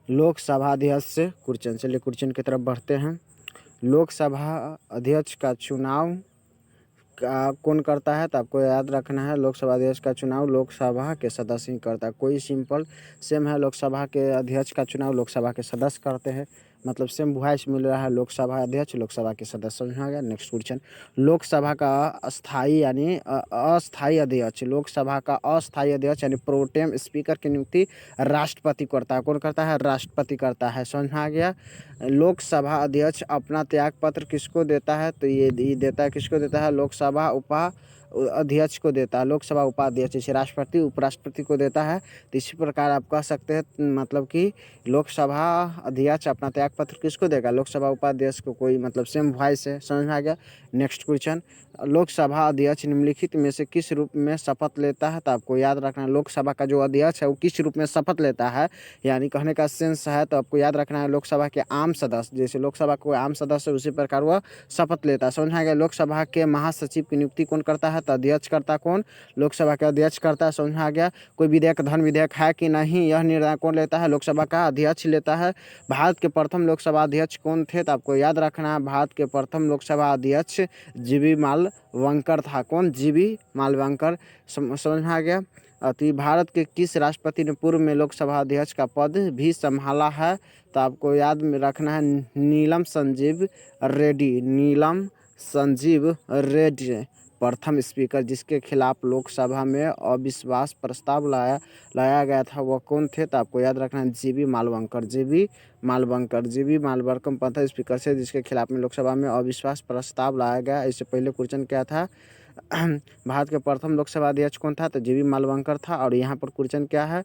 लोकसभा अध्यक्ष से क्वेश्चन, चलिए क्वेश्चन की तरफ बढ़ते हैं। लोकसभा अध्यक्ष का चुनाव कौन करता है? तो आपको याद रखना है, लोकसभा अध्यक्ष का चुनाव लोकसभा के सदस्य ही करता है। कोई सिंपल सेम है, लोकसभा के अध्यक्ष का चुनाव लोकसभा के सदस्य करते हैं, मतलब सेम वॉइस मिल रहा है, लोकसभा अध्यक्ष लोकसभा के सदस्य। समझ में आ गया। नेक्स्ट क्वेश्चन, लोकसभा का अस्थाई यानी अस्थाई अध्यक्ष, लोकसभा का अस्थाई अध्यक्ष यानी प्रोटेम स्पीकर की नियुक्ति राष्ट्रपति करता है। कौन करता है? राष्ट्रपति करता है। समझ में आ गया। लोकसभा अध्यक्ष अपना त्याग पत्र किसको देता है? तो ये देता है, किसको देता है? लोकसभा अध्यक्ष को देता है। लोकसभा उपाध्यक्ष जैसे राष्ट्रपति उपराष्ट्रपति को देता है, तो इसी प्रकार आप कह सकते हैं मतलब कि लोकसभा अध्यक्ष अपना त्याग पत्र किसको देगा? लोकसभा उपाध्यक्ष को। कोई मतलब सेम वॉइस है। समझ में आ गया। नेक्स्ट क्वेश्चन, लोकसभा अध्यक्ष निम्नलिखित में से किस रूप में शपथ लेता है? तो आपको याद रखना है, लोकसभा का जो अध्यक्ष है वो किस रूप में शपथ लेता है, यानी कहने का सेंस है, तो आपको याद रखना है लोकसभा के आम सदस्य, जैसे लोकसभा को आम सदस्य उसी प्रकार वह शपथ लेता है। समझ में आ गया। लोकसभा के महासचिव की नियुक्ति कौन करता है? तो अध्यक्ष करता। कौन? लोकसभा के अध्यक्ष करता है। समझ में आ गया। कोई विधेयक धन विधेयक है कि नहीं, यह निर्णय कौन लेता है? लोकसभा का अध्यक्ष लेता है। भारत के प्रथम लोकसभा अध्यक्ष कौन थे? तो आपको याद रखना है, भारत के प्रथम लोकसभा अध्यक्ष जीबी मालवंकर था। कौन? जीबी मालवंकर। समझ में आ गया। तो भारत के किस राष्ट्रपति ने पूर्व में लोकसभा अध्यक्ष का पद भी संभाला है? तो आपको याद में रखना है, नीलम संजीव रेड्डी। नीलम संजीव रेड्डी प्रथम स्पीकर जिसके खिलाफ लोकसभा में अविश्वास प्रस्ताव लाया गया था, वह कौन थे? तो आपको याद रखना है, जीबी मालवंकर। जीबी मालवंकर प्रथम स्पीकर से जिसके खिलाफ में लोकसभा में अविश्वास प्रस्ताव लाया गया। इससे पहले क्वेश्चन क्या था? भारत के प्रथम लोकसभा अध्यक्ष कौन था? तो जीबी मालवंकर था। और यहाँ पर क्वेश्चन क्या है?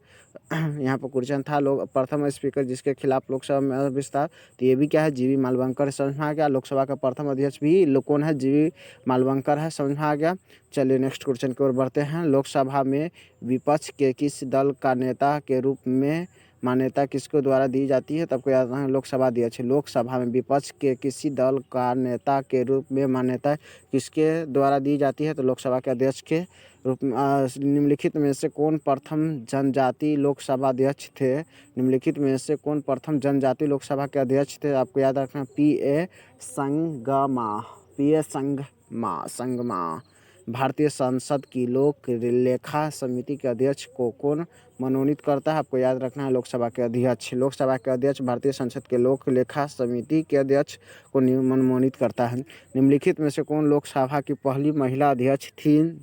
यहाँ पर क्वेश्चन था लोग प्रथम स्पीकर जिसके खिलाफ लोकसभा में अविश्वास, तो ये भी क्या है? जीबी मालवंकर। समझ में आ गया। लोकसभा का प्रथम अध्यक्ष भी कौन है? जीबी मालवंकर है। समझ में आ गया। चलिए नेक्स्ट क्वेश्चन की ओर बढ़ते हैं। लोकसभा में विपक्ष के किस दल का नेता के रूप में मान्यता किसको द्वारा दी जाती है? तब को याद रखना है, लोकसभा अध्यक्ष। लोकसभा में विपक्ष के किसी दल का नेता के रूप में मान्यता किसके द्वारा दी जाती है? तो लोकसभा के अध्यक्ष के रूप में। निम्नलिखित में से कौन प्रथम जनजाति लोकसभा अध्यक्ष थे? निम्नलिखित में से कौन प्रथम जनजाति लोकसभा के अध्यक्ष थे? आपको याद रखना, पी.ए. संगमा। भारतीय संसद की लोक लेखा समिति के अध्यक्ष को कौन मनोनीत करता है? आपको याद रखना है, लोकसभा के अध्यक्ष। लोकसभा के अध्यक्ष भारतीय संसद के लोक लेखा समिति के अध्यक्ष को मनोनीत करता है। निम्नलिखित में से कौन लोकसभा की पहली महिला अध्यक्ष थी?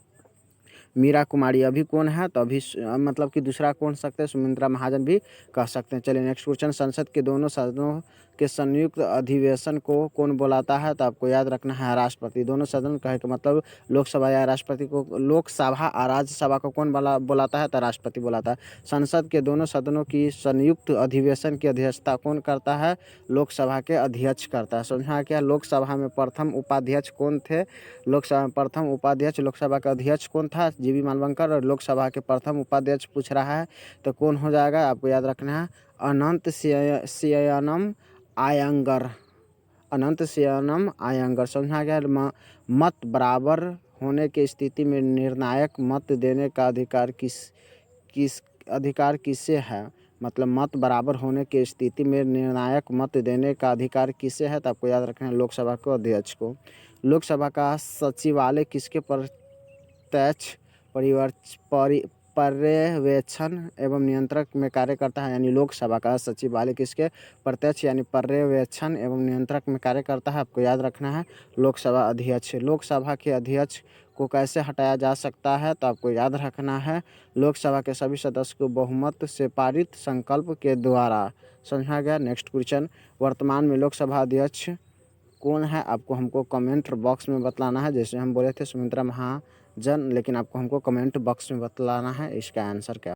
मीरा कुमारी। अभी कौन है? तो अभी मतलब कि दूसरा कौन सकते हैं? सुमित्रा महाजन भी कह सकते हैं। चलिए नेक्स्ट क्वेश्चन, संसद के दोनों सदनों के संयुक्त अधिवेशन को कौन बुलाता है? तो आपको याद रखना है, राष्ट्रपति। दोनों सदन कहे कि मतलब लोकसभा या राष्ट्रपति को, लोकसभा और राज्यसभा को कौन बुलाता है? तो राष्ट्रपति बुलाता है। संसद के दोनों सदनों की संयुक्त अधिवेशन की अध्यक्षता कौन करता है? लोकसभा के अध्यक्ष करता है। समझा क्या? लोकसभा में प्रथम उपाध्यक्ष कौन थे? लोकसभा में प्रथम उपाध्यक्ष लोकसभा का अध्यक्ष कौन था? जीबी मालवंकर। और लोकसभा के प्रथम उपाध्यक्ष पूछ रहा है तो कौन हो जाएगा? आपको याद रखना है, अनंत शयनम आयंगर। अनंत शयनम आयंगर। समझा गया। मत बराबर होने की स्थिति में निर्णायक मत देने का अधिकार किसे है? मतलब मत बराबर होने की स्थिति में निर्णायक मत देने का अधिकार किसे है? तो आपको याद रखना है, लोकसभा को अध्यक्ष को। लोकसभा का सचिवालय किसके प्रत्यक्ष पर्यवेक्षण एवं नियंत्रण में कार्य करता है? यानी लोकसभा का सचिवालय किसके प्रत्यक्ष यानी पर्यवेक्षण एवं नियंत्रण में कार्य करता है? आपको याद रखना है, लोकसभा अध्यक्ष। लोकसभा के अध्यक्ष को कैसे हटाया जा सकता है? तो आपको याद रखना है, लोकसभा के सभी सदस्य को बहुमत से पारित संकल्प के द्वारा। समझा गया। नेक्स्ट क्वेश्चन, वर्तमान में लोकसभा अध्यक्ष कौन है? आपको हमको कमेंट बॉक्स में बतलाना है। जैसे हम बोले थे सुमित्रा महाजन, लेकिन आपको हमको कमेंट बॉक्स में बतलाना है इसका आंसर क्या